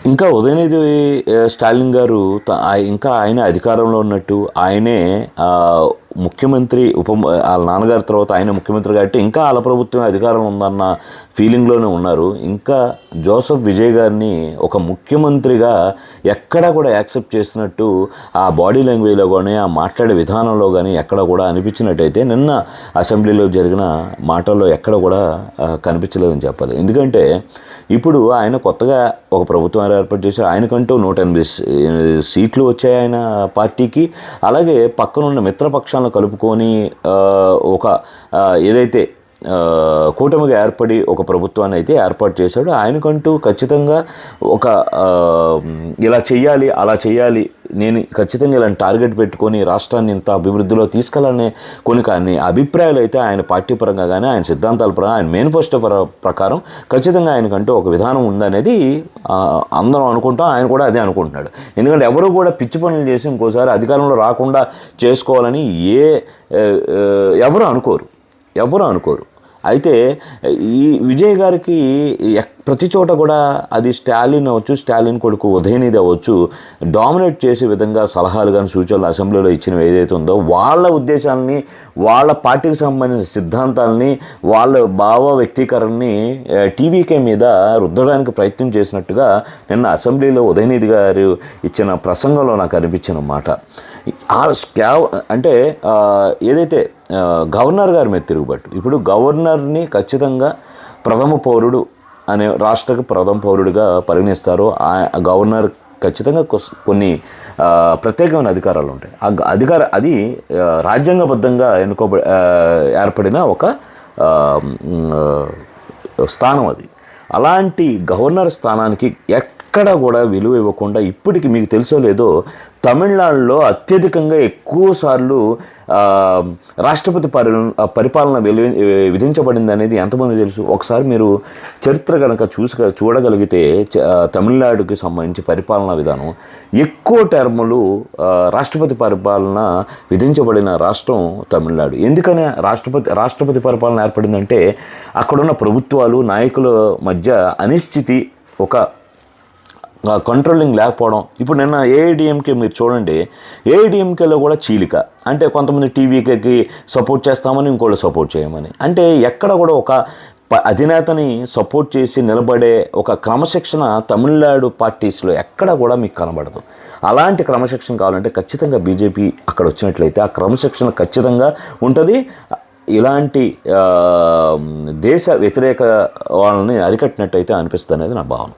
ఇంకా ఉదయనిధి స్టాలిన్ గారు ఇంకా ఆయన అధికారంలో ఉన్నట్టు ఆయనే ముఖ్యమంత్రి వాళ్ళ నాన్నగారి తర్వాత ఆయన ముఖ్యమంత్రి కాబట్టి ఇంకా వాళ్ళ ప్రభుత్వం అధికారంలో ఉందన్న ఫీలింగ్లోనే ఉన్నారు. ఇంకా జోసెఫ్ విజయ్ గారిని ఒక ముఖ్యమంత్రిగా ఎక్కడా కూడా యాక్సెప్ట్ చేసినట్టు ఆ బాడీ లాంగ్వేజ్లో కానీ ఆ మాట్లాడే విధానంలో కానీ ఎక్కడ కూడా అనిపించినట్టయితే నిన్న అసెంబ్లీలో జరిగిన మాటల్లో ఎక్కడ కూడా కనిపించలేదని చెప్పాలి. ఎందుకంటే ఇప్పుడు ఆయన కొత్తగా ఒక ప్రభుత్వం ఏర్పాటు చేశారు. ఆయనకంటూ 180 సీట్లు వచ్చాయి ఆయన పార్టీకి. అలాగే పక్కనున్న మిత్రపక్షాలను కలుపుకొని ఒక ఏదైతే కూటమిగా ఏర్పడి ఒక ప్రభుత్వాన్ని అయితే ఏర్పాటు చేశాడు. ఆయనకంటూ ఖచ్చితంగా ఒక ఇలా చెయ్యాలి అలా చెయ్యాలి, నేను ఖచ్చితంగా ఇలాంటి టార్గెట్ పెట్టుకొని రాష్ట్రాన్ని ఇంత అభివృద్ధిలో తీసుకెళ్ళాలనే కొన్ని అభిప్రాయాలు అయితే ఆయన పార్టీ పరంగా కానీ ఆయన సిద్ధాంతాల పరంగా ఆయన మేనిఫెస్టో ప్రకారం ఖచ్చితంగా ఆయనకంటూ ఒక విధానం ఉందనేది అందరం అనుకుంటాం. ఆయన కూడా అదే అనుకుంటున్నాడు. ఎందుకంటే ఎవరు కూడా పిచ్చి పనులు చేసి ఇంకోసారి అధికారంలో రాకుండా చేసుకోవాలని ఎవరు అనుకోరు. అయితే ఈ విజయ్ గారికి ప్రతి చోట కూడా అది స్టాలిన్ అవ్వచ్చు, స్టాలిన్ కొడుకు ఉదయనిధి అవ్వచ్చు, డామినేట్ చేసే విధంగా సలహాలు కానీ సూచనలు అసెంబ్లీలో ఇచ్చినవి ఏదైతే ఉందో వాళ్ళ ఉద్దేశాలని, వాళ్ళ పార్టీకి సంబంధించిన సిద్ధాంతాలని, వాళ్ళ భావ వ్యక్తీకరణని టీవీకే మీద రుద్దడానికి ప్రయత్నం చేసినట్టుగా నిన్న అసెంబ్లీలో ఉదయనిధి గారు ఇచ్చిన ప్రసంగంలో నాకు అనిపించిన మాట. అంటే ఏదైతే గవర్నర్ గారి మీద తిరుగుబాటు, ఇప్పుడు గవర్నర్ని ఖచ్చితంగా ప్రథమ పౌరుడు అనే రాష్ట్రకు ప్రథమ పౌరుడిగా పరిగణిస్తారు. ఆ గవర్నర్ ఖచ్చితంగా కొన్ని ప్రత్యేకమైన అధికారాలు ఉంటాయి. అది రాజ్యాంగబద్ధంగా ఏర్పడిన ఒక స్థానం అది. అలాంటి గవర్నర్ స్థానానికి ఎక్కడ కూడా విలువ ఇవ్వకుండా ఇప్పటికి మీకు తెలుసో లేదో తమిళనాడులో అత్యధికంగా ఎక్కువ సార్లు రాష్ట్రపతి పరిపాలన విధించబడింది అనేది ఎంతమంది తెలుసు? ఒకసారి మీరు చరిత్ర కనుక చూడగలిగితే తమిళనాడుకి సంబంధించి పరిపాలనా విధానం ఎక్కువ టర్ములు రాష్ట్రపతి పరిపాలన విధించబడిన రాష్ట్రం తమిళనాడు. ఎందుకని రాష్ట్రపతి పరిపాలన ఏర్పడిందంటే అక్కడున్న ప్రభుత్వాలు నాయకుల మధ్య అనిశ్చితి, ఒక కంట్రోలింగ్ లేకపోవడం. ఇప్పుడు నిన్న ఏఐడిఎంకే మీరు చూడండి, ఏఐడిఎంకేలో కూడా చీలిక. అంటే కొంతమంది టీవీకేకి సపోర్ట్ చేస్తామని, ఇంకోళ్ళు సపోర్ట్ చేయమని. అంటే ఎక్కడ కూడా ఒక అధినేతని సపోర్ట్ చేసి నిలబడే ఒక క్రమశిక్షణ తమిళనాడు పార్టీస్లో ఎక్కడ కూడా మీకు కనబడదు. అలాంటి క్రమశిక్షణ కావాలంటే ఖచ్చితంగా బీజేపీ అక్కడ వచ్చినట్లయితే ఆ క్రమశిక్షణ ఖచ్చితంగా ఉంటుంది. ఇలాంటి దేశ వ్యతిరేక వాళ్ళని అరికట్టినట్టయితే అనిపిస్తుంది అనేది నా భావన.